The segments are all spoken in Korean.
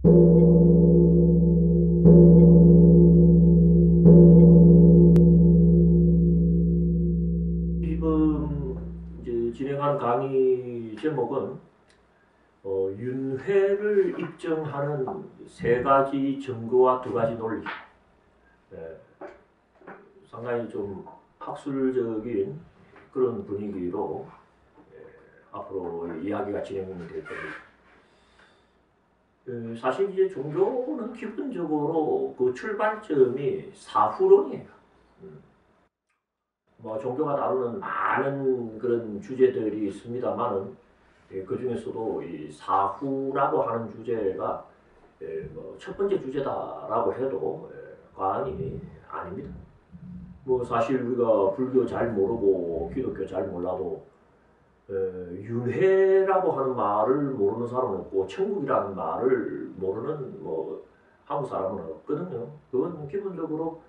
지금 이제 진행하는 강의 제목은 윤회를 입증하는 세 가지 증거와 두 가지 논리. 네, 상당히 좀 학술적인 그런 분위기로 앞으로 이야기가 진행될 겁니다. 사실 이제 종교는 기본적으로 그 출발점이 사후론이에요. 뭐 종교가 다루는 많은 그런 주제들이 있습니다만은 그 중에서도 이 사후라고 하는 주제가 뭐첫 번째 주제다라고 해도 과언이 아닙니다. 뭐 사실 우리가 불교 잘 모르고 기독교 잘 몰라도 윤회라고 하는 말을 모르는 사람은 없고 천국이라는 말을 모르는 뭐 한국 사람은 없거든요. 그건 기본적으로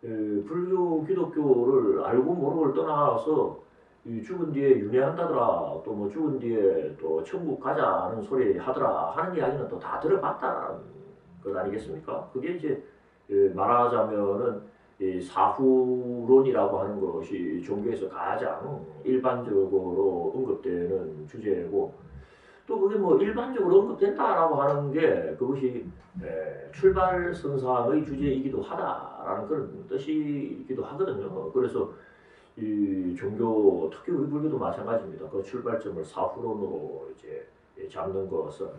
불교, 기독교를 알고 모르고를 떠나서 죽은 뒤에 윤회한다더라, 또 뭐 죽은 뒤에 또 천국 가자는 소리 하더라 하는 이야기는 또 다 들어봤다는 것 아니겠습니까? 그게 이제 말하자면은 이 사후론이라고 하는 것이 종교에서 가장 일반적으로 언급되는 주제고, 또 그게 뭐 일반적으로 언급된다라고 하는 게 그것이 출발선상의 주제이기도 하다라는 그런 뜻이기도 하거든요. 그래서 이 종교, 특히 우리 불교도 마찬가지입니다. 그 출발점을 사후론으로 이제 잡는 것은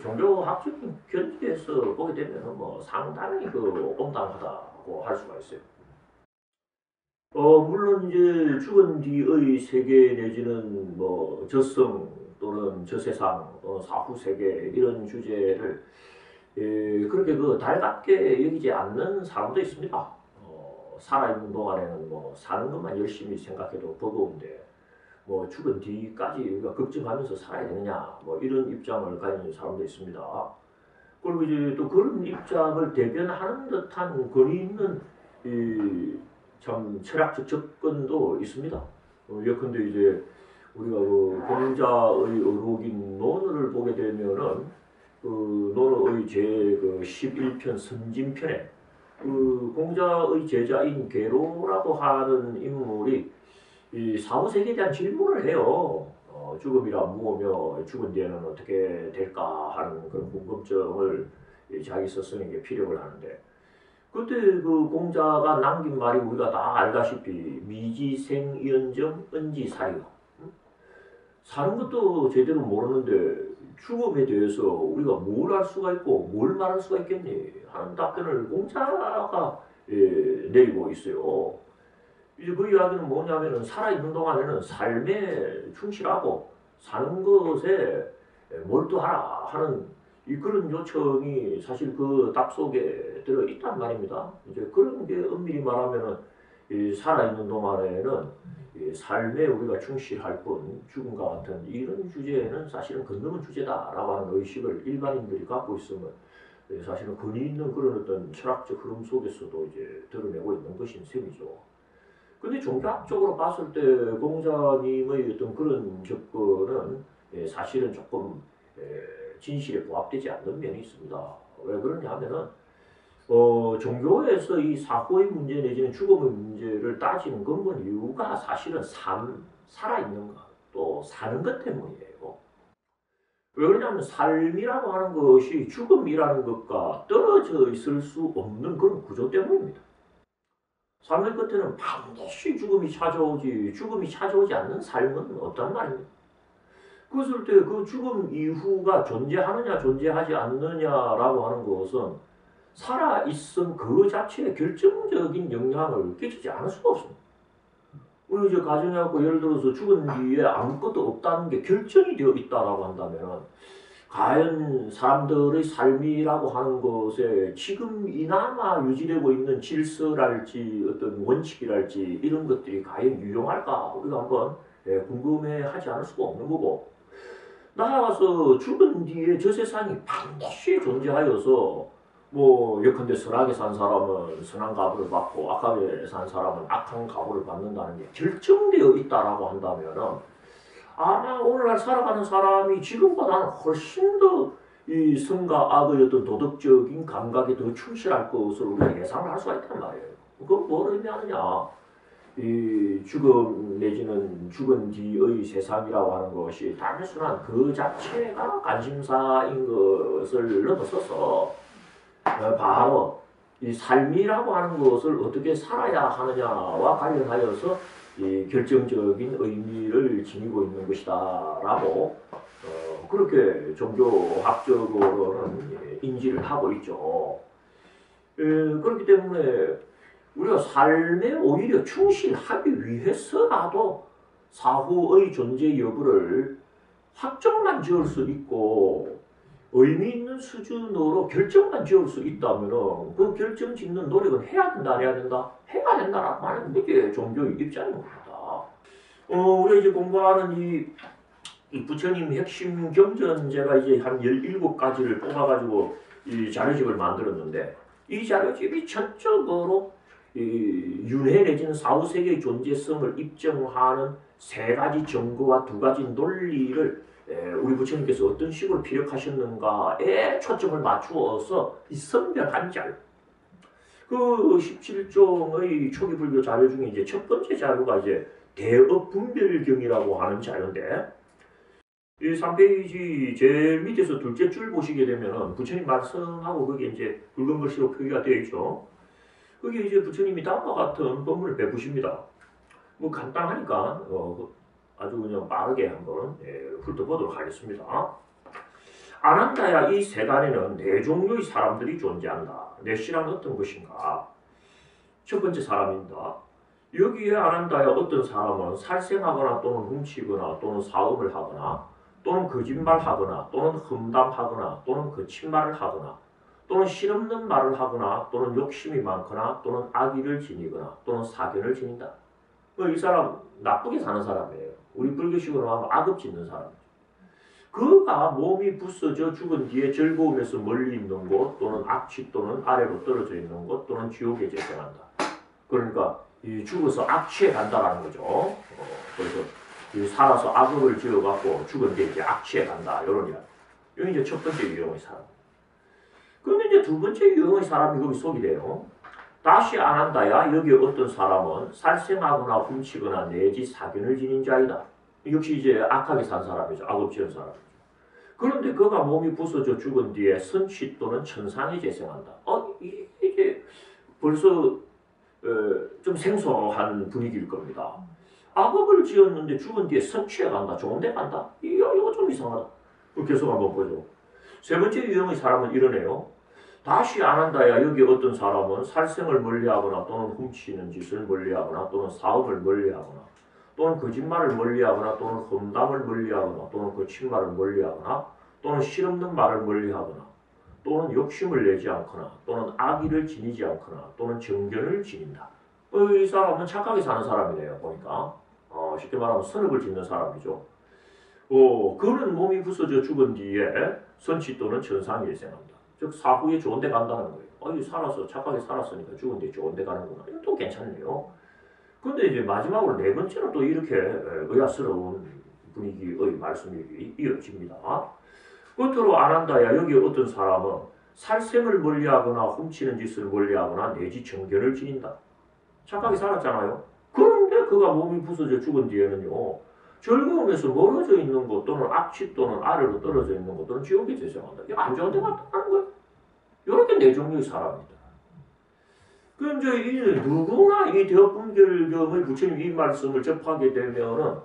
종교학적인 견지에서 보게 되면 뭐 상당히 그 온당하다고 할 수가 있어요. 물론 이제 죽은 뒤의 세계 내지는 뭐 저승 또는 저세상, 사후 세계 이런 주제를 그렇게 그 달갑게 여기지 않는 사람도 있습니다. 살아있는 동안에는 뭐 사는 것만 열심히 생각해도 버거운데 뭐 죽은 뒤까지 우리가 걱정하면서 살아야 되느냐 뭐 이런 입장을 가진 사람도 있습니다. 그리고 이제 또 그런 입장을 대변하는 듯한 권위 있는 참 철학적 접근도 있습니다. 예컨대 이제 우리가 그 공자의 어록인 논어를 보게 되면은 그 논어의 제 11편 선진편에 그 공자의 제자인 계로라고 하는 인물이 이 사후세계에 대한 질문을 해요. 죽음이라 무엇며 죽은 뒤에는 어떻게 될까 하는 그런 궁금증을 자기 스승에게 피력을 하는데, 그때 그 공자가 남긴 말이 우리가 다 알다시피 미지생연정 은지사유. 사는 것도 제대로 모르는데 죽음에 대해서 우리가 뭘 알 수가 있고 뭘 말할 수가 있겠니 하는 답변을 공자가 내리고 있어요. 이제 그 이야기는 뭐냐면은 살아있는 동안에는 삶에 충실하고 사는 것에 몰두하라 하는 그런 요청이 사실 그 답 속에 들어 있단 말입니다. 이제 그런 게 엄밀히 말하면은 살아있는 동안에는 삶에 우리가 충실할 뿐 죽음과 같은 이런 주제는 사실은 건너는 주제다라고 하는 의식을 일반인들이 갖고 있으면 사실은 권위 있는 그런 어떤 철학적 흐름 속에서도 이제 드러내고 있는 것인 셈이죠. 근데 종교학적으로 봤을 때 공자님의 어떤 그런 접근은 사실은 조금 진실에 부합되지 않는 면이 있습니다. 왜 그러냐 하면은 종교에서 이 사고의 문제 내지는 죽음의 문제를 따지는 근본 이유가 사실은 살아있는 것, 또 사는 것 때문이에요. 왜 그러냐면 삶이라고 하는 것이 죽음이라는 것과 떨어져 있을 수 없는 그런 구조 때문입니다. 삶의 끝에는 반드시 죽음이 찾아오지, 죽음이 찾아오지 않는 삶은 없단 말입니다. 그랬을 때 그 죽음 이후가 존재하느냐 존재하지 않느냐라고 하는 것은 살아있음 그 자체에 결정적인 영향을 끼치지 않을 수가 없습니다. 우리 이제 가정해갖고 예를 들어서 죽은 뒤에 아무것도 없다는 게 결정이 되어 있다라고 한다면 과연 사람들의 삶이라고 하는 것에 지금 이나마 유지되고 있는 질서랄지 어떤 원칙이랄지 이런 것들이 과연 유용할까 우리가 한번 궁금해하지 않을 수가 없는 거고, 나아가서 죽은 뒤에 저 세상이 반드시 존재하여서 뭐 예컨대 선하게 산 사람은 선한 값을 받고 악하게 산 사람은 악한 값을 받는다는 게 결정되어 있다라고 한다면은 아마 오늘날 살아가는 사람이 지금보다는 훨씬 더 이 선과 악의 어떤 도덕적인 감각에 더 충실할 것을 우리가 예상을 할 수가 있단 말이에요. 그건 뭘 의미하느냐? 이 죽음 내지는 죽은 뒤의 세상이라고 하는 것이 단순한 그 자체가 관심사인 것을 넘어서서 바로 이 삶이라고 하는 것을 어떻게 살아야 하느냐와 관련하여서 이 결정적인 의미를 지니고 있는 것이다라고 그렇게 종교학적으로는 인지를 하고 있죠. 그렇기 때문에 우리가 삶에 오히려 충실하기 위해서라도 사후의 존재 여부를 확정만 지을 수 있고 의미 있는 수준으로 결정만 지을 수 있다면 그 결정 짓는 노력은 해야 된다, 안 해야 된다? 해야 된다라고 하는 게 종교의 입장입니다. 우리가 이제 공부하는 이 부처님 핵심 경전 제가 이제 한 17가지를 뽑아가지고 이 자료집을 만들었는데 이 자료집이 전적으로 이 윤회 내지는 사후세계의 존재성을 입증하는 3가지 정거와 2가지 논리를 우리 부처님께서 어떤 식으로 피력하셨는가에 초점을 맞추어서 이 선별한 자료. 그 17종의 초기 불교 자료 중에 이제 첫 번째 자료가 이제 대업분별경이라고 하는 자료인데 이 3페이지 제일 밑에서 둘째 줄 보시게 되면은 부처님 말씀하고 거기에 이제 붉은 글씨로 표기가 되어 있죠. 거기에 이제 부처님이 다음과 같은 법문을 베푸십니다. 뭐 간단하니까 아주 그냥 빠르게 한번 훑어보도록 하겠습니다. 아난다야 이 세간에는 4종류의 사람들이 존재한다. 넷이란 어떤 것인가? 첫 번째 사람입니다. 여기에 아난다야 어떤 사람은 살생하거나 또는 훔치거나 또는 사음을 하거나 또는 거짓말하거나 또는 험담하거나 또는 거짓말을 하거나 또는 실없는 말을 하거나 또는 욕심이 많거나 또는 악의를 지니거나 또는 사견을 지닌다. 이 사람 나쁘게 사는 사람이에요. 우리 불교식으로 하면 악업 짓는 사람이죠. 그가 몸이 부서져 죽은 뒤에 즐거움에서 멀리 있는 곳 또는 악취 또는 아래로 떨어져 있는 곳 또는 지옥에 재생한다. 그러니까 이 죽어서 악취에 간다라는 거죠. 그래서 이 살아서 악업을 지어갖고 죽은 뒤에 이제 악취에 간다. 이런 이야기. 여기 이제 첫 번째 유형의 사람. 그런데 이제 두 번째 유형의 사람이 거기 소개돼요. 다시 아난다야 여기 어떤 사람은 살생하거나 훔치거나 내지 사견을 지닌 자이다. 역시 이제 악하게 산 사람이죠. 악업 지은 사람이죠. 그런데 그가 몸이 부서져 죽은 뒤에 선취 또는 천상에 재생한다. 이게 벌써 좀 생소한 분위기일 겁니다. 악업을 지었는데 죽은 뒤에 선취에 간다. 좋은 데 간다. 이거 좀 이상하다. 계속 한번 보죠. 세 번째 유형의 사람은 이러네요. 다시 아난다야 여기 어떤 사람은 살생을 멀리하거나 또는 훔치는 짓을 멀리하거나 또는 사업을 멀리하거나 또는 거짓말을 멀리하거나 또는 험담을 멀리하거나 또는 거짓말을 멀리하거나 또는 실없는 말을 멀리하거나 또는 욕심을 내지 않거나 또는 악의를 지니지 않거나 또는 정견을 지닌다. 이 사람은 착하게 사는 사람이네요. 보니까 쉽게 말하면 선업을 짓는 사람이죠. 그는 몸이 부서져 죽은 뒤에 선치 또는 천상에 재생한다. 즉 사후에 좋은 데 간다는 거예요. 살아서 착하게 살았으니까 죽은 뒤에 좋은 데 가는구나. 이거 또 괜찮네요. 근데 이제 마지막으로 네 번째는 또 이렇게 의아스러운 분위기의 말씀이 이어집니다. 끝으로 아난다야 여기 어떤 사람은 살생을 멀리하거나 훔치는 짓을 멀리하거나 내지 정견을 지닌다. 착하게 살았잖아요. 그런데 그가 몸이 부서져 죽은 뒤에는요. 즐거움에서 멀어져 있는 것 또는 악취 또는 아래로 떨어져 있는 것 또는 지옥에 재생한다. 이거 안 좋은 데 갔다는 거예요. 이렇게 네 종류의 사람입니다. 그 이제 누구나 이 대업분별경의 부처님 이 말씀을 접하게 되면은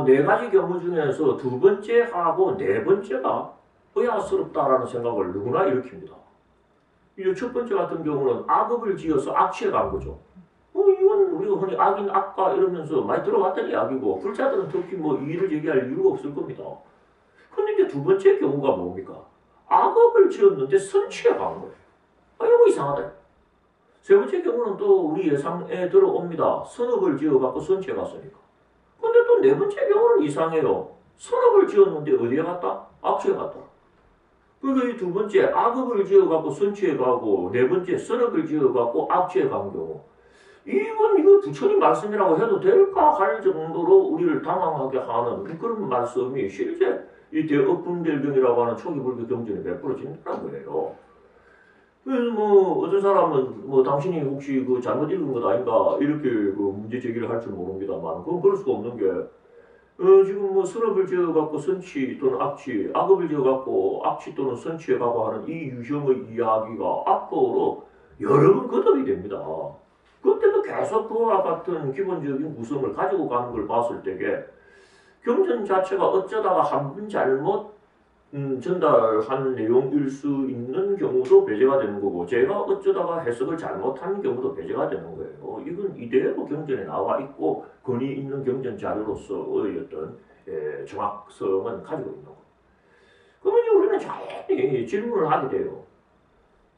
네 가지 경우 중에서 두 번째하고 네 번째가 의아스럽다라는 생각을 누구나 일으킵니다. 이 첫 번째 같은 경우는 악업을 지어서 악취에 간 거죠. 이건 우리가 흔히 악인 악가 이러면서 많이 들어갔던 이야기고 불자들은 특히 뭐 이의를 제기할 이유가 없을 겁니다. 근데 이제 두 번째 경우가 뭡니까? 악업을 지었는데 선취에 간 거예요. 이거 이상하다. 세 번째 경우는 또 우리 예상에 들어옵니다. 선업을 지어갖고 선취에 갔으니까. 근데 또 네 번째 경우는 이상해요. 선업을 지었는데 어디에 갔다? 악취에 갔다. 그러니까 이 두 번째 악업을 지어갖고 선취에 가고 네 번째 선업을 지어갖고 악취에 간 경우. 이거 부처님 말씀이라고 해도 될까 할 정도로 우리를 당황하게 하는 그런 말씀이 실제 이 대업분별경이라고 하는 초기 불교 경전이 베풀어진다는 거예요. 그래서 뭐 어떤 사람은 뭐 당신이 혹시 그 잘못 읽은 것 아닌가 이렇게 그 문제 제기를 할 줄 모릅니다만 그건 그럴 수가 없는 게 지금 뭐 선업을 지어갖고 선치 또는 악취, 악업을 지어갖고 악취 또는 선취해가고 하는 이 유형의 이야기가 앞으로 여러 번 거듭이 됩니다. 그때도 계속 그와 같은 기본적인 구성을 가지고 가는 걸 봤을 때에 경전 자체가 어쩌다가 한 번 잘못 전달한 내용일 수 있는 경우도 배제가 되는 거고 제가 어쩌다가 해석을 잘못한 경우도 배제가 되는 거예요. 이건 이대로 경전에 나와 있고 권위 있는 경전 자료로서의 어떤 정확성은 가지고 있는 거예요. 그러면 이제 우리는 자연히 질문을 하게 돼요.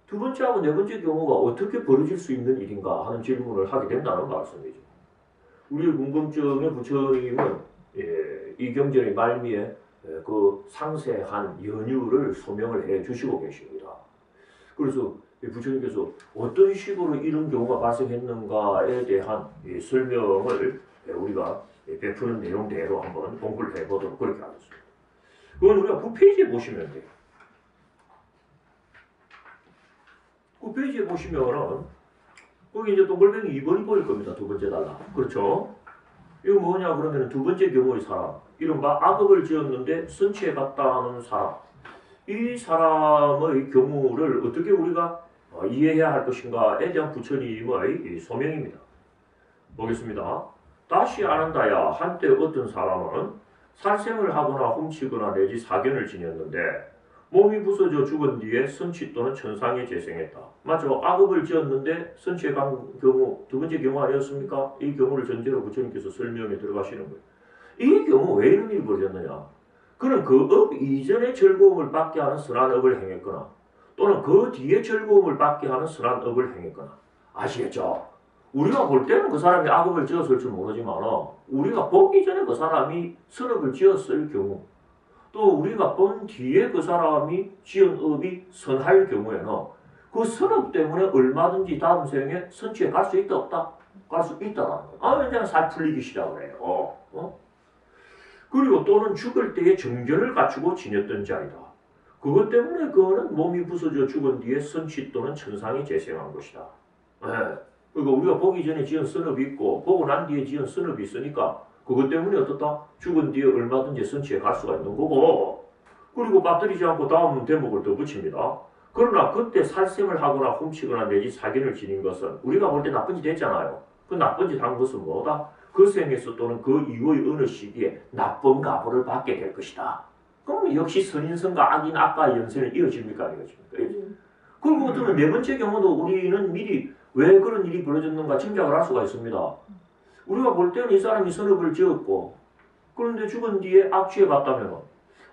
두 번째하고 네 번째 경우가 어떻게 벌어질 수 있는 일인가 하는 질문을 하게 된다는 말씀이죠. 우리의 궁금증의 부처님은 이 경전의 말미에 그 상세한 연유를 소명을 해 주시고 계십니다. 그래서 부처님께서 어떤 식으로 이런 경우가 발생했는가에 대한 설명을 우리가 베푸는 내용대로 한번 공부를 해보도록 그렇게 하겠습니다. 그건 우리가 9페이지에 보시면 돼요. 9페이지에 보시면은 거기 이제 동글뱅이 2번이 보일 겁니다. 두 번째 달라. 그렇죠? 이거 뭐냐 그러면 두 번째 경우의 사람, 이른바 악업을 지었는데 선취해 갔다는 사람, 이 사람의 경우를 어떻게 우리가 이해해야 할 것인가에 대한 부처님의 소명입니다. 보겠습니다. 다시 아는다야 한때 어떤 사람은 살생을 하거나 훔치거나 내지 사견을 지녔는데 몸이 부서져 죽은 뒤에 선치 또는 천상에 재생했다. 맞죠? 악업을 지었는데 선치에 간 경우 두 번째 경우 아니었습니까? 이 경우를 전제로 부처님께서 설명에 들어가시는 거예요. 이 경우 왜 이런 일이 벌어졌느냐? 그는 그 업 이전에 즐거움을 받게 하는 선한 업을 행했거나 또는 그 뒤에 즐거움을 받게 하는 선한 업을 행했거나. 아시겠죠? 우리가 볼 때는 그 사람이 악업을 지었을 줄 모르지만 우리가 보기 전에 그 사람이 선업을 지었을 경우 또 우리가 본 뒤에 그 사람이 지은 업이 선할 경우에는 그 선업 때문에 얼마든지 다음 생에 선취에 갈 수 있다 없다? 갈 수 있다라는 거예요. 그냥 살 풀리기 시작을 해요. 그리고 또는 죽을 때에 정견을 갖추고 지냈던 자이다. 그것 때문에 그거는 몸이 부서져 죽은 뒤에 선취 또는 천상에 재생한 것이다. 그리고 우리가 보기 전에 지은 선업이 있고 보고 난 뒤에 지은 선업이 있으니까 그것 때문에 어떻다? 죽은 뒤에 얼마든지 선취에 갈 수가 있는 거고 그리고 빠뜨리지 않고 다음 대목을 더 붙입니다. 그러나 그때 살생을 하거나 훔치거나 내지 사견을 지닌 것은 우리가 볼 때 나쁜 짓 했잖아요. 그 나쁜 짓 한 것은 뭐다? 그 생에서 또는 그 이후의 어느 시기에 나쁜 가보를 받게 될 것이다. 그럼 역시 선인선과 악인 악과 연세는 이어집니까? 이어집니까? 그리고 어쩌면 네 번째 경우도 우리는 미리 왜 그런 일이 벌어졌는가 짐작을 할 수가 있습니다. 우리가 볼 때는 이 사람이 선업을 지었고 그런데 죽은 뒤에 악취에 갔다면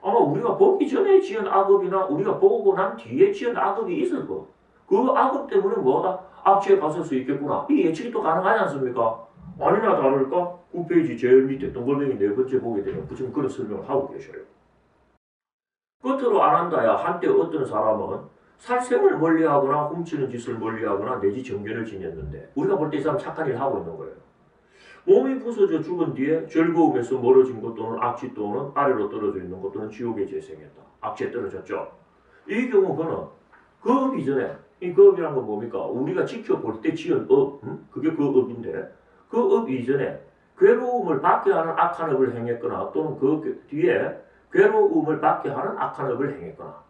아마 우리가 보기 전에 지은 악업이나 우리가 보고 난 뒤에 지은 악업이 있을 거. 그 악업 때문에 뭐다? 악취에 갔을 수 있겠구나. 이 예측이 또 가능하지 않습니까? 아니나 다를까? 9페이지 제일 밑에 동글뱅이 네 번째 보게 되면 부처님 그런 설명을 하고 계셔요. 겉으로 안 한다야 한때 어떤 사람은 살생을 멀리하거나 훔치는 짓을 멀리하거나 내지 정견을 지녔는데 우리가 볼 때 이 사람 착한 일을 하고 있는 거예요. 몸이 부서져 죽은 뒤에 즐거움에서 멀어진 것 또는 악취 또는 아래로 떨어져 있는 것 또는 지옥에 재생했다. 악취에 떨어졌죠. 이 경우 그는 그 업 이전에 이 그 업이란 건 뭡니까? 우리가 지켜볼 때 지은 업, 그게 그 업인데 그 업 이전에 괴로움을 받게 하는 악한 업을 행했거나 또는 그 뒤에 괴로움을 받게 하는 악한 업을 행했거나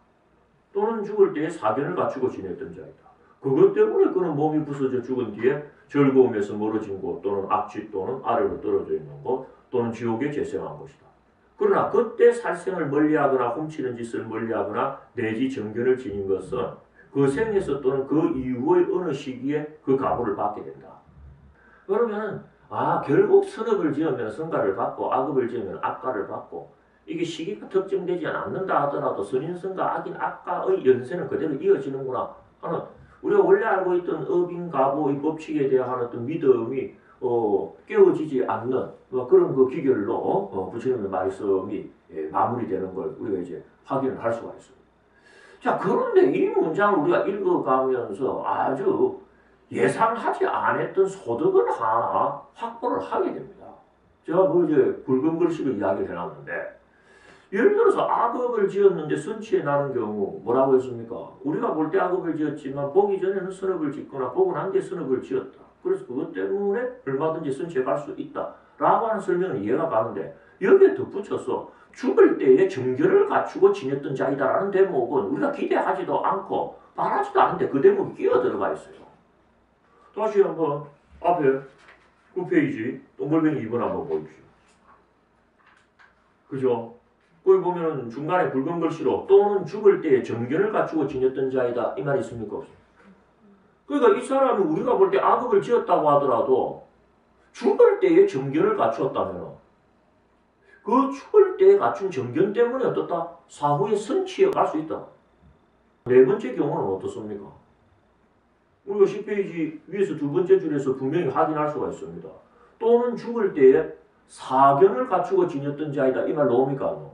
또는 죽을 때에 사견을 갖추고 지냈던 자이다. 그것 때문에 그는 몸이 부서져 죽은 뒤에 즐거움에서 멀어진 곳 또는 악취 또는 아래로 떨어져 있는 곳 또는 지옥에 재생한 것이다. 그러나 그때 살생을 멀리하거나 훔치는 짓을 멀리하거나 내지 정견을 지닌 것은 그 생에서 또는 그 이후의 어느 시기에 그 가보를 받게 된다. 그러면 결국 선업을 지으면 선가를 받고 악업을 지으면 악가를 받고 이게 시기가 특정되지 않는다 하더라도 선인선과 악인 악가의 연세는 그대로 이어지는구나 하는 우리가 원래 알고 있던 업인 가보의 법칙에 대한 어떤 믿음이 깨어지지 않는 그런 그 기결로 부처님의 말씀이 마무리되는 걸 우리가 이제 확인을 할 수가 있습니다. 자, 그런데 이 문장을 우리가 읽어가면서 아주 예상하지 않았던 소득을 하나 확보를 하게 됩니다. 제가 이제 굵은 글씨로 이야기를 해놨는데 예를 들어서 악업을 지었는데 선치에 나는 경우 뭐라고 했습니까? 우리가 볼 때 악업을 지었지만 보기 전에는 선업을 짓거나 보고 난 뒤에 선업을 지었다. 그래서 그것 때문에 얼마든지 선치에 갈 수 있다. 라고 하는 설명은 이해가 가는데 여기에 덧붙여서 죽을 때에 정결을 갖추고 지냈던 자이다라는 대목은 우리가 기대하지도 않고 바라지도 않은데 그 대목이 끼어 들어가 있어요. 다시 한번 앞에 9페이지 동글뱅이 2번 한번 보십시오. 그죠? 거기 보면은 중간에 붉은 글씨로 또는 죽을 때에 정견을 갖추고 지냈던 자이다 이 말이 있습니까? 없습니까? 그러니까 이 사람이 우리가 볼 때 악업을 지었다고 하더라도 죽을 때에 정견을 갖추었다면 그 죽을 때에 갖춘 정견 때문에 어떻다? 사후에 선치에 갈 수 있다. 네 번째 경우는 어떻습니까? 우리가 10페이지 위에서 두 번째 줄에서 분명히 확인할 수가 있습니다. 또는 죽을 때에 사견을 갖추고 지냈던 자이다 이 말 나옵니까?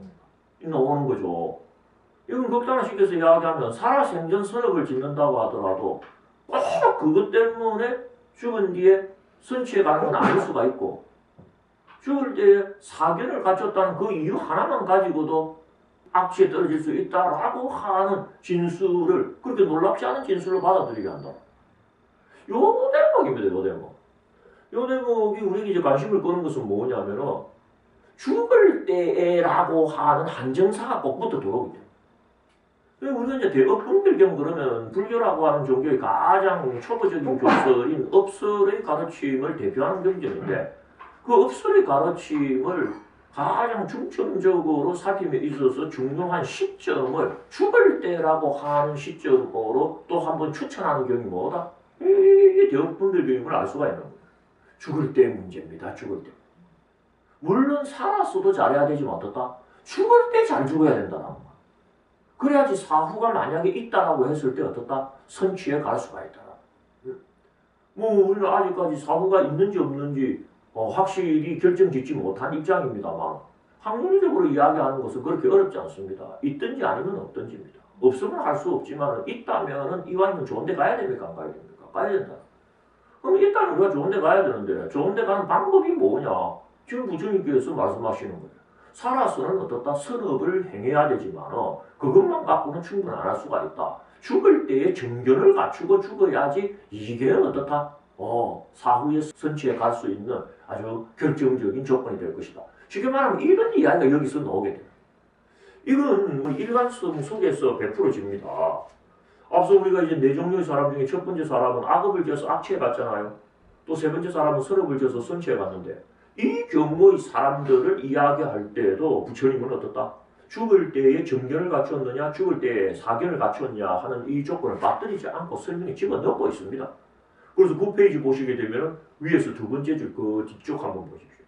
나오는 거죠. 이건 극단화시켜서 이야기하면 살아생전 선업을 짓는다고 하더라도 꼭 그것 때문에 죽은 뒤에 선치에 가는 건 아닐 수가 있고 죽을 때에 사견을 갖췄다는 그 이유 하나만 가지고도 악취에 떨어질 수 있다라고 하는 진술을 그렇게 놀랍지 않은 진술로 받아들이게 한다. 요 대목입니다. 요 대목. 요 대목이 우리에게 이제 관심을 끄는 것은 뭐냐면은 죽을 때라고 하는 한정사가 꼭부터 들어오게 돼요. 우리가 이제 대업분별경 그러면 불교라고 하는 종교의 가장 초보적인 교설인 업설의 가르침을 대표하는 경전인데 그 업설의 가르침을 가장 중점적으로 살핌에 있어서 중요한 시점을 죽을 때라고 하는 시점으로 또 한번 추천하는 경이 뭐다? 이게 대업분별경임을 알 수가 있는 거예요. 죽을 때 문제입니다. 죽을 때. 물론 살았어도 잘해야 되지만 어떻다? 죽을 때 잘 죽어야 된다는 거야. 그래야지 사후가 만약에 있다라고 했을 때 어떻다? 선취에 갈 수가 있다. 뭐 우리는 아직까지 사후가 있는지 없는지 확실히 결정짓지 못한 입장입니다만 확률적으로 이야기하는 것은 그렇게 어렵지 않습니다. 있든지 아니면 없든지입니다. 없으면 할 수 없지만 있다면 이왕이면 좋은 데 가야 됩니까? 안 가야 됩니까? 가야 된다. 그럼 일단 우리가 좋은 데 가야 되는데 좋은 데 가는 방법이 뭐냐? 지금 부처님께서 말씀하시는 거예요. 살아서는 어떻다? 선업을 행해야 되지만 그것만 갖고는 충분 안 할 수가 있다. 죽을 때에 정견을 갖추고 죽어야지 이게 어떻다? 사후에 선치에 갈 수 있는 아주 결정적인 조건이 될 것이다. 쉽게 말하면 이런 이야기가 여기서 나오게 돼요. 이건 일관성 속에서 100%집니다. 앞서 우리가 이제 네 종류의 사람 중에 첫 번째 사람은 악업을 지어서 악취에 갔잖아요. 또 세 번째 사람은 선업을 지어서 선치에 갔는데 이 경우의 사람들을 이야기할 때에도 부처님은 어떻다? 죽을 때에 정견을 갖추었느냐 죽을 때에 사견을 갖추었냐 하는 이 조건을 맞들이지 않고 설명에 집어넣고 있습니다. 그래서 9페이지 보시게 되면 위에서 두 번째 줄 그 뒤쪽 한번 보십시오.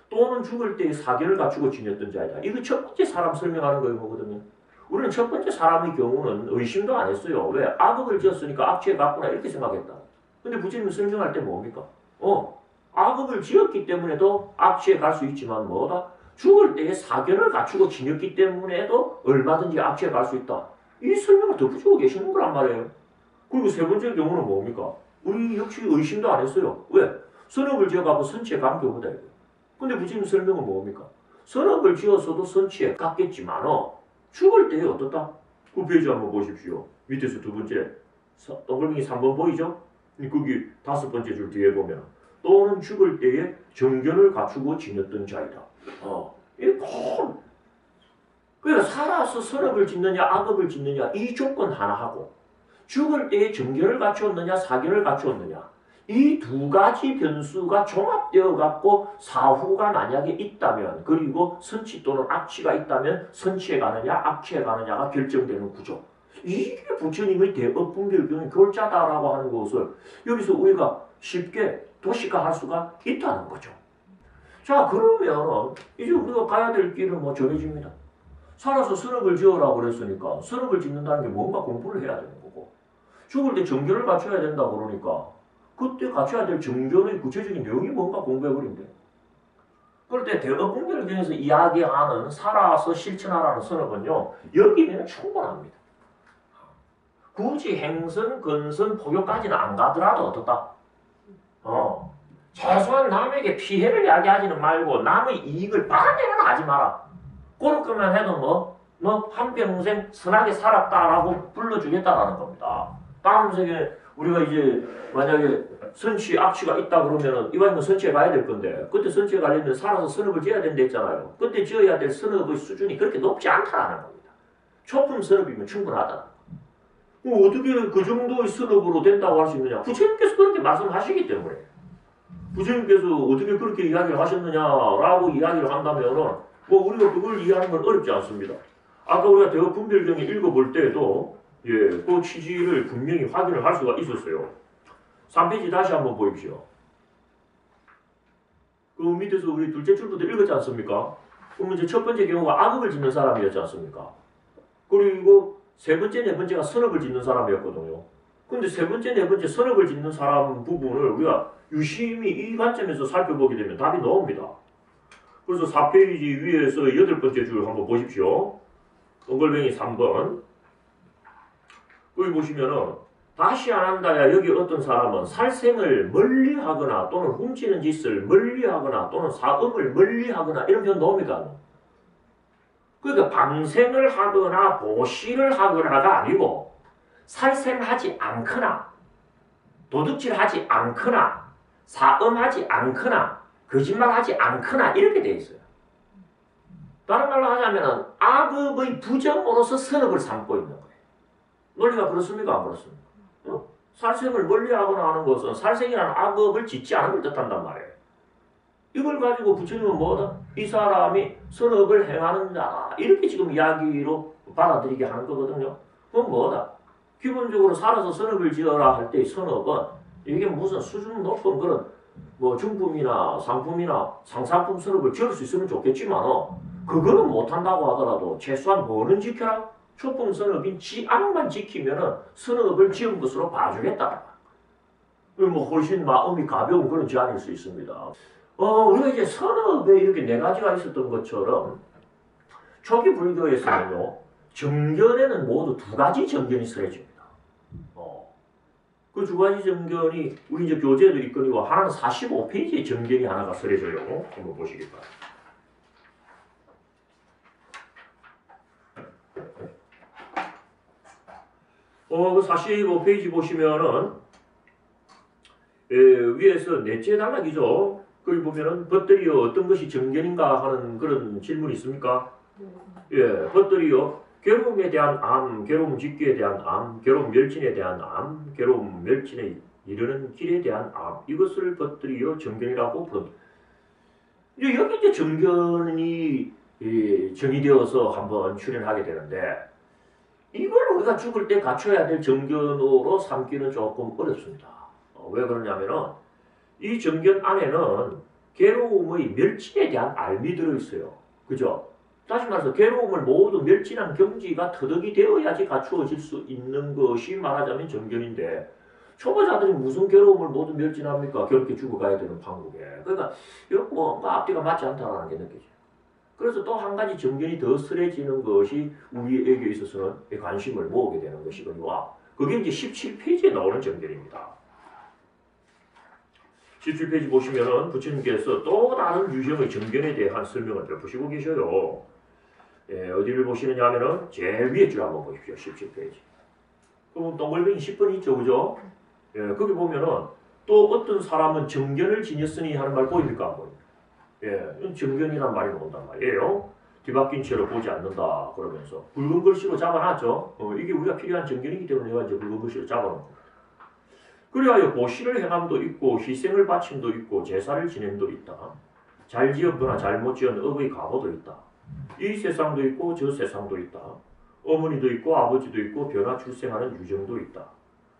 또는 죽을 때에 사견을 갖추고 지냈던 자이다. 이거 첫 번째 사람 설명하는 거거든요. 우리는 첫 번째 사람의 경우는 의심도 안 했어요. 왜? 악업을 지었으니까 악취에 갔구나 이렇게 생각했다. 근데 부처님 설명할 때 뭡니까? 악업을 지었기 때문에도 악취에 갈 수 있지만 뭐다? 죽을 때에 사견을 갖추고 지녔기 때문에도 얼마든지 악취에 갈 수 있다. 이 설명을 덧붙이고 계시는 거란 말이에요. 그리고 세 번째 경우는 뭡니까? 우리 역시 의심도 안 했어요. 왜? 선업을 지어가고 선치에 간 경우다. 근데 부처님 설명은 뭡니까? 선업을 지었어도 선치에 갔겠지만 죽을 때에 어떻다? 9페이지 한번 보십시오. 밑에서 두 번째 동글뱅이 3번 보이죠? 거기 다섯 번째 줄 뒤에 보면 또는 죽을 때에 정견을 갖추고 지녔던 자이다. 이게 꼭 그러니까 살아서 선업을 짓느냐 악업을 짓느냐 이 조건 하나하고 죽을 때에 정견을 갖추었느냐 사견을 갖추었느냐 이 두 가지 변수가 종합되어 갖고 사후가 만약에 있다면 그리고 선치 또는 악취가 있다면 선치에 가느냐 악취에 가느냐가 결정되는 구조. 이게 부처님의 대업분별경의 골자다라고 하는 것을 여기서 우리가 쉽게 도식화할 수가 있다는 거죠. 자 그러면 이제 우리가 가야 될 길은 뭐 정해집니다. 살아서 선업을 지어라고 그랬으니까 선업을 짓는다는 게 뭔가 공부를 해야 되는 거고 죽을 때 정견을 갖춰야 된다 그러니까 그때 갖춰야 될 정견의 구체적인 내용이 뭔가 공부해버린대. 그럴 때 대업분별경에서 이야기하는 살아서 실천하라는 선업은요 여기면 충분합니다. 굳이 행선, 건선, 포교까지는 안 가더라도 어떻다? 최소한 남에게 피해를 야기하지는 말고 남의 이익을 방해는 하지 마라. 그 그렇게만 해도 뭐 한평생 선하게 살았다라고 불러주겠다라는 겁니다. 다음 세계에 우리가 이제 만약에 선취, 악취가 있다 그러면은 이왕이면 선취에 가야 될 건데 그때 선취에 가려면 살아서 선업을 지어야 된다 했잖아요. 그때 지어야 될 선업의 수준이 그렇게 높지 않다는 겁니다. 초품 선업이면 충분하다. 어떻게 그 정도의 선업으로 된다고 할 수 있느냐? 부처님께서 그렇게 말씀하시기 때문에 부처님께서 어떻게 그렇게 이야기를 하셨느냐라고 이야기를 한다면은 뭐 우리가 그걸 이해하는 건 어렵지 않습니다. 아까 우리가 대어분별경에 읽어볼 때에도 그 취지를 분명히 확인을 할 수가 있었어요. 3페이지 다시 한번 보십시오. 그 밑에서 우리 둘째 줄부터 읽었지 않습니까? 그러면 이제 첫 번째 경우가 악업을 짓는 사람이었지 않습니까? 그리고 세 번째, 네 번째가 선업을 짓는 사람이었거든요. 근데 세 번째, 네 번째 선업을 짓는 사람 부분을 우리가 유심히 이 관점에서 살펴보게 되면 답이 나옵니다. 그래서 4페이지 위에서 8번째 줄 한번 보십시오. 동글뱅이 3번. 여기 보시면은 다시 안 한다야 여기 어떤 사람은 살생을 멀리하거나 또는 훔치는 짓을 멀리하거나 또는 사음을 멀리하거나 이런 표현 나옵니다. 그러니까 방생을 하거나 보시를 하거나가 아니고 살생하지 않거나 도둑질하지 않거나 사음하지 않거나 거짓말하지 않거나 이렇게 돼 있어요. 다른 말로 하자면 악업의 부정으로서 선업을 삼고 있는 거예요. 논리가 그렇습니까? 안 그렇습니까? 살생을 멀리하거나 하는 것은 살생이라는 악업을 짓지 않은 걸 뜻한단 말이에요. 이걸 가지고 부처님은 뭐다? 이 사람이 선업을 행하는 자다. 이렇게 지금 이야기로 받아들이게 하는 거거든요. 그건 뭐다? 기본적으로 살아서 선업을 지어라 할 때의 선업은 이게 무슨 수준 높은 그런 뭐 중품이나 상품이나 상상품 선업을 지을 수 있으면 좋겠지만 그거는 못한다고 하더라도 최소한 뭐는 지켜라? 초품 선업인 지악만 지키면은 선업을 지은 것으로 봐주겠다. 뭐 훨씬 마음이 가벼운 그런 제안일 수 있습니다. 우리가 이제 선업에 이렇게 네 가지가 있었던 것처럼 초기 불교에서는요 정견에는 모두 두 가지 정견이 쓰여집니다. 그 두 가지 정견이 우리 이제 교재에도 있거니와 하나는 45페이지에 정견이 하나가 쓰여져요. 한번 보시기 바랍니다. 그 45페이지 보시면은 위에서 넷째 단락이죠. 거기 보면은 벗들이여 어떤 것이 정견인가 하는 그런 질문이 있습니까? 벗들이여 괴로움에 대한 암, 괴로움 짓기에 대한 암, 괴로움 멸진에 대한 암, 괴로움 멸진에 이르는 길에 대한 암, 이것을 벗들이여 정견이라고 부릅니다. 여기 이제 정견이 정의되어서 한번 출연하게 되는데 이걸 우리가 죽을 때 갖춰야 될 정견으로 삼기는 조금 어렵습니다. 왜 그러냐면은 이 정견 안에는 괴로움의 멸진에 대한 알미 들어있어요. 그죠? 다시 말해서 괴로움을 모두 멸진한 경지가 터득이 되어야지 갖추어질 수 있는 것이 말하자면 정견인데 초보자들이 무슨 괴로움을 모두 멸진합니까? 그렇게 죽어가야 되는 판국에. 그러니까 이거 뭔가 앞뒤가 맞지 않다는 게 느껴져요. 그래서 또 한 가지 정견이 더 쓰레지는 것이 우리에게 있어서는 관심을 모으게 되는 것이거니와 그게 이제 17페이지에 나오는 정견입니다. 17페이지 보시면은 부처님께서 또 다른 유형의 정견에 대한 설명을 펴시고 계셔요. 어디를 보시느냐 하면은 제일 위에 줄 한번 보십시오. 17페이지. 그럼 동글뱅이 10번 있죠, 그죠? 거기 보면은 또 어떤 사람은 정견을 지녔으니 하는 말 보입니까? 안 보입니까? 정견이란 말이 나온단 말이에요. 뒤바뀐 채로 보지 않는다 그러면서 붉은 글씨로 잡아놨죠. 이게 우리가 필요한 정견이기 때문에 내가 이제 붉은 글씨로 잡아놓은 겁니다. 그리하여 보시를 행함도 있고 희생을 바침도 있고 제사를 지냄도 있다. 잘 지었거나 잘못 지은 업의 가보도 있다. 이 세상도 있고 저 세상도 있다. 어머니도 있고 아버지도 있고 변화 출생하는 유정도 있다.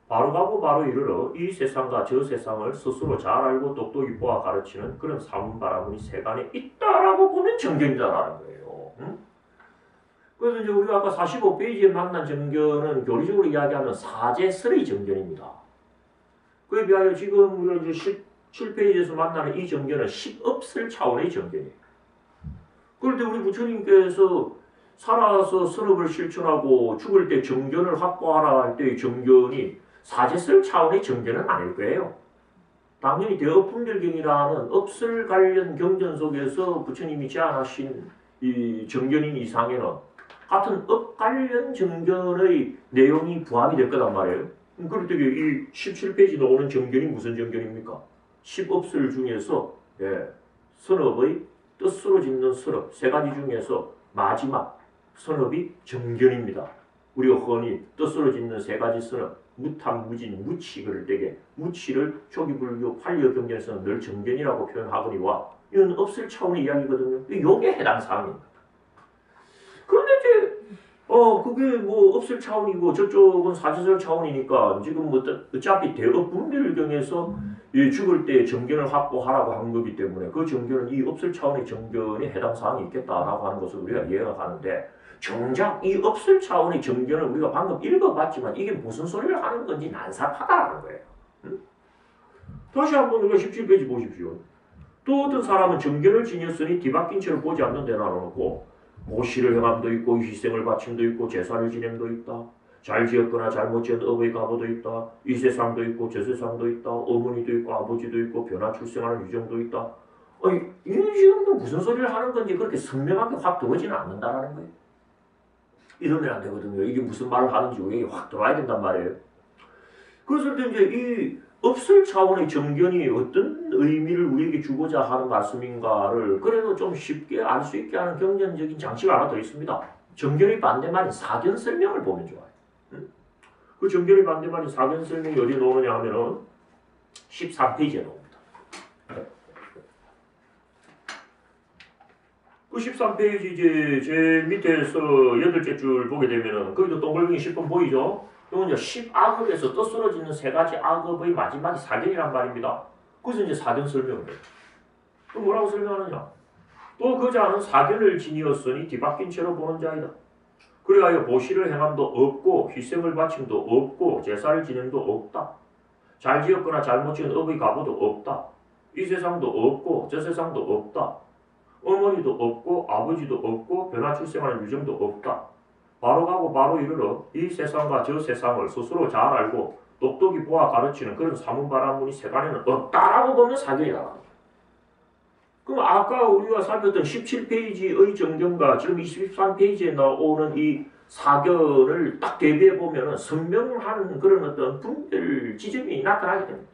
바로 가고 바로 이르러 이 세상과 저 세상을 스스로 잘 알고 똑똑히 보아 가르치는 그런 사문바라문이 세간에 있다라고 보면 정견이다라는 거예요. 그래서 이제 우리가 아까 45페이지에 만난 정견은 교리적으로 이야기하면 사제설의 정견입니다. 그에 비하여 지금 우리가 이제 17페이지에서 만나는 이 정견은 십업설 차원의 정견이에요. 그럴 때 우리 부처님께서 살아서 선업을 실천하고 죽을 때 정견을 확보하라 할 때의 정견이 사제설 차원의 정견은 아닐 거예요. 당연히 대업분별경이라는 업설 관련 경전 속에서 부처님이 제안하신 이 정견인 이상에는 같은 업 관련 정견의 내용이 부합이 될 거란 말이에요. 그럴 때 이 17페이지 나오는 정견이 무슨 정견입니까? 10업설 중에서 선업의 뜻으로 짓는 선업 세 가지 중에서 마지막 선업이 정견입니다. 우리가 흔히 뜻으로 짓는 세 가지 선업 무탐, 무진, 무치 그럴 때에 무치를 초기불교 팔려 경전에서는 늘 정견이라고 표현하거니와 이건 업설 차원의 이야기거든요. 이게 해당 사항입니다. 그런데 이제 그게 뭐 업설 차원이고 저쪽은 사제설 차원이니까 지금 뭐 어차피 대업 분별경에서 죽을 때 정견을 확보하라고 한 거기 때문에 그 정견은 이 업설 차원의 정견에 해당 사항이 있겠다라고 하는 것을 우리가 이해가 가는데 정작 이 업설 차원의 정견을 우리가 방금 읽어봤지만 이게 무슨 소리를 하는 건지 난삽하다라는 거예요. 응? 다시 한번 우리가 17페이지 보십시오. 또 어떤 사람은 정견을 지녔으니 뒤바뀐 채로 보지 않는 데 나눠놓고 모시를 행함도 있고 희생을 바침도 있고 제사를 지냄도 있다. 잘 지었거나 잘못 지은 업의 가보도 있다. 이 세상도 있고 저 세상도 있다. 어머니도 있고 아버지도 있고 변화 출생하는 유정도 있다. 이런 식으로 무슨 소리를 하는 건지 그렇게 선명하게 확 들어오지는 않는다라는 거예요. 이러면 안 되거든요. 이게 무슨 말을 하는지 우리에게 확 들어와야 된단 말이에요. 그래서 이제 이 업설 차원의 정견이 어떤 의미를 우리에게 주고자 하는 말씀인가를 그래도 좀 쉽게 알 수 있게 하는 경전적인 장치가 하나 더 있습니다. 정견의 반대말인 사견 설명을 보면 좋아요. 그 정견의 반대말인 사견 설명이 어디에 나오느냐 하면은 13페이지에 나옵니다. 그 13페이지 이제 제 밑에서 8째 줄 보게 되면은 거기도 동글뱅이 10번 보이죠? 이건 이제 10악업에서 뜻으로 짓는 세 가지 악업의 마지막이 사견이란 말입니다. 그래서 이제 사견 설명을 해요. 그럼 뭐라고 설명하느냐? 또 그 자는 사견을 지니었으니 뒤바뀐 채로 보는 자이다. 그래야 모시를 행함도 없고 희생을 바침도 없고 제사를 지냄도 없다. 잘 지었거나 잘못 지은 업의 가보도 없다. 이 세상도 없고 저 세상도 없다. 어머니도 없고 아버지도 없고 변화 출생하는 유정도 없다. 바로 가고 바로 이르러 이 세상과 저 세상을 스스로 잘 알고 똑똑히 보아 가르치는 그런 사문바람문이 세간에는 없다라고 보면 사견이다. 그럼 아까 우리가 살폈던 17페이지의 정견과 지금 23페이지에 나오는 이 사견을 딱 대비해 보면 선명한 그런 어떤 분별 지점이 나타나게 됩니다.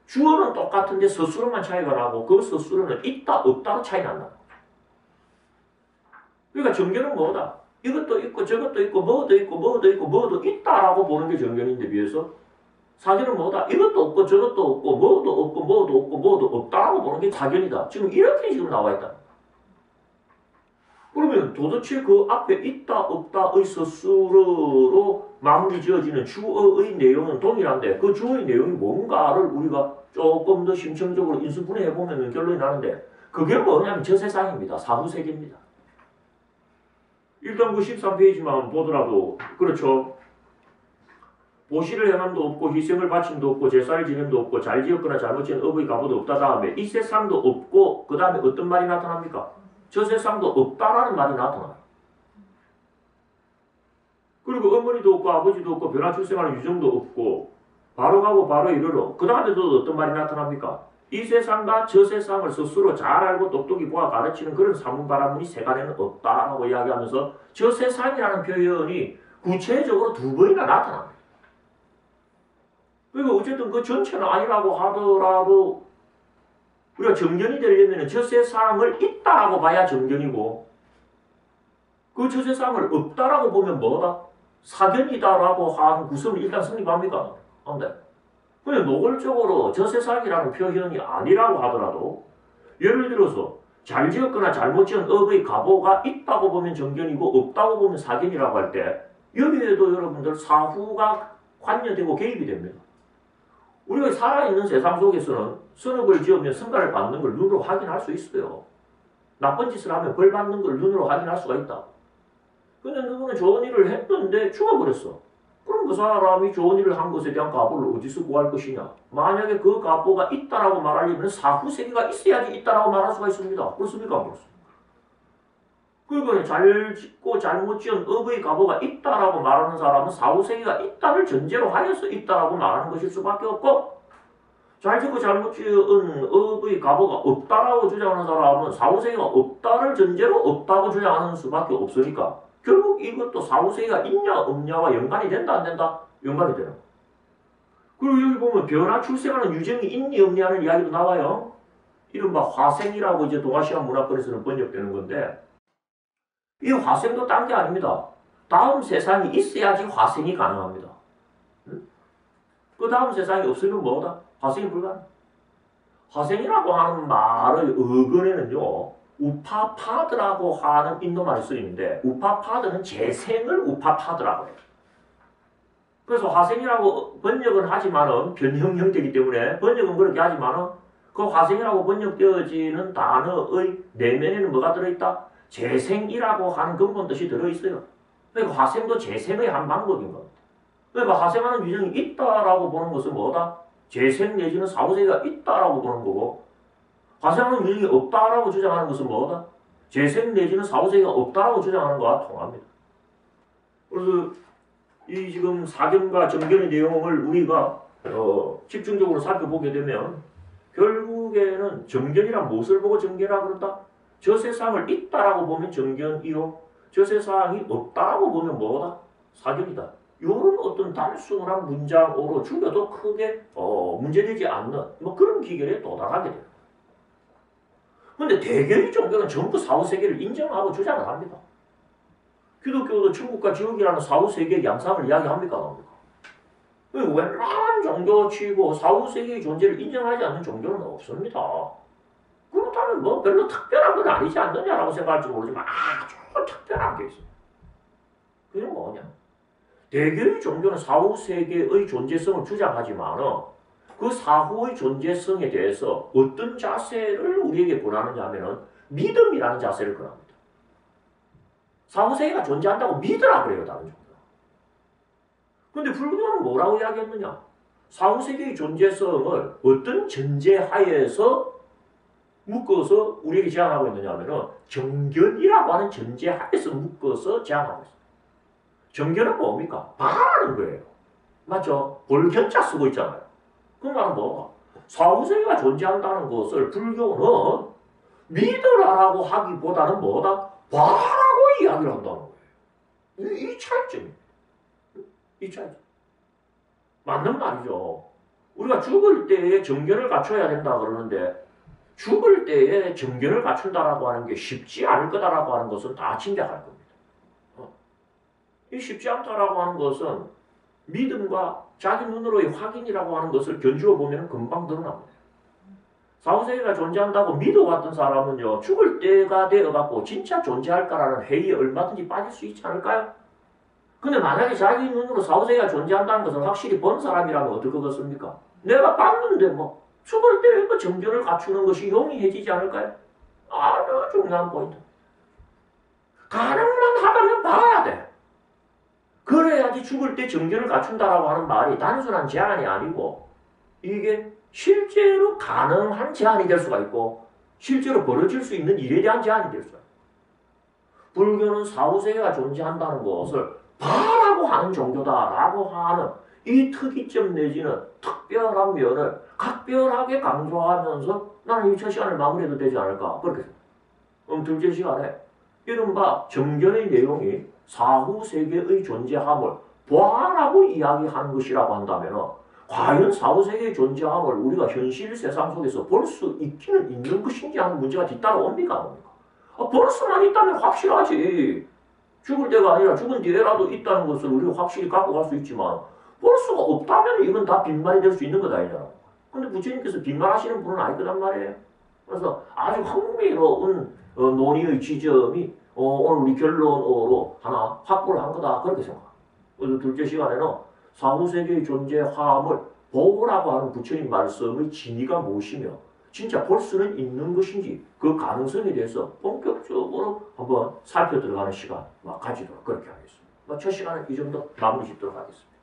주어는 똑같은데 서술어만 차이가 나고 그 서술어는 있다 없다로 차이 난다. 그러니까 정견은 뭐다? 이것도 있고 저것도 있고 뭐도 있고 뭐도 있고 뭐도 있다라고 보는 게 정견인데 비해서 사견은 뭐다? 이것도 없고 저것도 없고 뭐도 없고 뭐도 없고 뭐도 없다라고 보는 게 사견이다. 지금 이렇게 지금 나와 있다. 그러면 도대체 그 앞에 있다 없다의 서술어로 마무리 지어지는 주어의 내용은 동일한데 그 주어의 내용이 뭔가를 우리가 조금 더 심층적으로 인수분해해 보면 결론이 나는데 그게 뭐냐면 저 세상입니다. 사후세계입니다. 일단 그 13페이지만 보더라도 그렇죠. 모시를 행함도 없고 희생을 바침도 없고 제사를 지냄도 없고 잘 지었거나 잘못 지은 업의 가보도 없다 다음에 이 세상도 없고 그 다음에 어떤 말이 나타납니까? 저 세상도 없다라는 말이 나타나요. 그리고 어머니도 없고 아버지도 없고 변화 출생하는 유정도 없고 바로 가고 바로 이르러 그 다음에도 어떤 말이 나타납니까? 이 세상과 저 세상을 스스로 잘 알고 똑똑히 보아 가르치는 그런 사문바람문이 세간에는 없다라고 이야기하면서 저 세상이라는 표현이 구체적으로 두 번이나 나타납니다. 그러니까 어쨌든 그 전체는 아니라고 하더라도 우리가 정견이 되려면 저 세상을 있다라고 봐야 정견이고 그 저 세상을 없다라고 보면 뭐다? 사견이다라고 하는 구성을 일단 성립합니까? 안 돼. 그냥 노골적으로 저 세상이라는 표현이 아니라고 하더라도 예를 들어서 잘 지었거나 잘못 지은 업의 가보가 있다고 보면 정견이고 없다고 보면 사견이라고 할 때 여기에도 여러분들 사후가 관여되고 개입이 됩니다. 우리가 살아있는 세상 속에서는 선업을 지으면 성과를 받는 걸 눈으로 확인할 수 있어요. 나쁜 짓을 하면 벌 받는 걸 눈으로 확인할 수가 있다. 근데 누구는 좋은 일을 했는데 죽어버렸어. 그럼 그 사람이 좋은 일을 한 것에 대한 가보를 어디서 구할 것이냐? 만약에 그 가보가 있다라고 말하려면 사후세계가 있어야지 있다라고 말할 수가 있습니다. 그렇습니까? 안 그렇습니까? 그러니까 잘 짓고 잘못 지은 업의 가보가 있다라고 말하는 사람은 사후세계가 있다를 전제로 하여서 있다라고 말하는 것일 수밖에 없고 잘 짓고 잘못 지은 업의 가보가 없다라고 주장하는 사람은 사후세계가 없다를 전제로 없다고 주장하는 수밖에 없으니까 결국 이것도 사후세계가 있냐 없냐와 연관이 된다 안 된다? 연관이 되는 거예요. 그리고 여기 보면 변화 출생하는 유정이 있니 없니 하는 이야기도 나와요. 이른바 화생이라고 이제 동아시아 문화권에서는 번역되는 건데 이 화생도 딴 게 아닙니다. 다음 세상이 있어야지 화생이 가능합니다. 그 다음 세상이 없으면 뭐다? 화생이 불가능. 화생이라고 하는 말의 어근에는요, 우파파드라고 하는 인도말이 쓰이는데, 우파파드는 재생을 우파파드라고 해요. 그래서 화생이라고 번역은 하지만은 변형 형태이기 때문에 번역은 그렇게 하지만은 그 화생이라고 번역되어지는 단어의 내면에는 뭐가 들어있다? 재생이라고 하는 근본 뜻이 들어있어요. 그러니까 화생도 재생의 한 방법인 겁니다. 그러니까 화생하는 유정이 있다라고 보는 것은 뭐다? 재생 내지는 사후세계가 있다라고 보는 거고, 화생하는 유정이 없다라고 주장하는 것은 뭐다? 재생 내지는 사후세계가 없다라고 주장하는 것과 통합니다. 그래서 이 지금 사견과 정견의 내용을 우리가 집중적으로 살펴보게 되면 결국에는 정견이란 무엇을 보고 정견이라고 그런다? 저 세상을 있다라고 보면 정견이요. 저 세상이 없다라고 보면 뭐다? 사견이다. 이런 어떤 단순한 문장으로 죽여도 크게 문제되지 않는 뭐 그런 기결에 도달하게 돼요. 그런데 대개의 종교는 전부 사후세계를 인정하고 주장을 합니다. 기독교도 천국과 지옥이라는 사후세계의 양상을 이야기합니까? 웬만한 종교치고 사후세계의 존재를 인정하지 않는 종교는 없습니다. 그렇다면 뭐 별로 특별한 건 아니지 않느냐라고 생각할지 모르지만 아주 특별한 게 있어요. 그게 뭐냐? 대개의 종교는 사후세계의 존재성을 주장하지만 그 사후의 존재성에 대해서 어떤 자세를 우리에게 권하느냐 하면 믿음이라는 자세를 권합니다. 사후세계가 존재한다고 믿으라 그래요, 다른 종교는. 근데 불교는 뭐라고 이야기했느냐? 사후세계의 존재성을 어떤 전제하에서 묶어서 우리에게 제안하고 있느냐 하면 정견이라고 하는 전제하에서 묶어서 제안하고 있어요. 정견은 뭡니까? 바라는 거예요. 맞죠? 볼견자 쓰고 있잖아요. 그 말은 뭐가? 사후세계가 존재한다는 것을 불교는 믿으라라고 하기보다는 뭐다? 바라고 이야기를 한다는 거예요. 이 차이점이에요. 이 차이점. 맞는 말이죠. 우리가 죽을 때에 정견을 갖춰야 된다 그러는데 죽을 때에 정견을 갖춘다라고 하는 게 쉽지 않을 거다라고 하는 것은 다 짐작할 겁니다. 이 쉽지 않다라고 하는 것은 믿음과 자기 눈으로의 확인이라고 하는 것을 견주어 보면 금방 드러납니다. 사후세계가 존재한다고 믿어왔던 사람은요, 죽을 때가 되어갖고 진짜 존재할까라는 회의에 얼마든지 빠질 수 있지 않을까요? 근데 만약에 자기 눈으로 사후세계가 존재한다는 것을 확실히 본 사람이라면 어떨 것 같습니까? 내가 봤는데 뭐 죽을 때 그 정견을 갖추는 것이 용이해지지 않을까요? 아주 중요한 포인트. 가능만 하다면 봐야 돼. 그래야지 죽을 때 정견을 갖춘다라고 하는 말이 단순한 제안이 아니고 이게 실제로 가능한 제안이 될 수가 있고 실제로 벌어질 수 있는 일에 대한 제안이 될 수가 있고 불교는 사후세계가 존재한다는 것을 바라고 하는 종교다라고 하는 이 특이점 내지는 특별한 면을 각별하게 강조하면서 나는 이 첫 시간을 마무리해도 되지 않을까 그렇게 생각합니다. 그럼 둘째 시간에 이른바 정견의 내용이 사후세계의 존재함을 보아라고 이야기하는 것이라고 한다면 과연 사후세계의 존재함을 우리가 현실 세상 속에서 볼 수 있기는 있는 것인지 하는 문제가 뒤따라옵니까? 볼 수만 있다면 확실하지. 죽을 때가 아니라 죽은 뒤에라도 있다는 것을 우리가 확실히 갖고 갈 수 있지만 볼 수가 없다면 이건 다 빈말이 될 수 있는 것 아니냐. 근데 부처님께서 빈말하시는 분은 아닐 거란 말이에요. 그래서 아주 흥미로운 논의의 지점이 오늘 우리 결론으로 하나 확보를 한 거다 그렇게 생각합니다. 그래서 둘째 시간에는 사후세계의 존재함을 보라고 하는 부처님 말씀의 진의가 무엇이며 진짜 볼 수는 있는 것인지 그 가능성에 대해서 본격적으로 한번 살펴 들어가는 시간 가지도록 그렇게 하겠습니다. 첫 시간은 이 정도 마무리 짓도록 하겠습니다.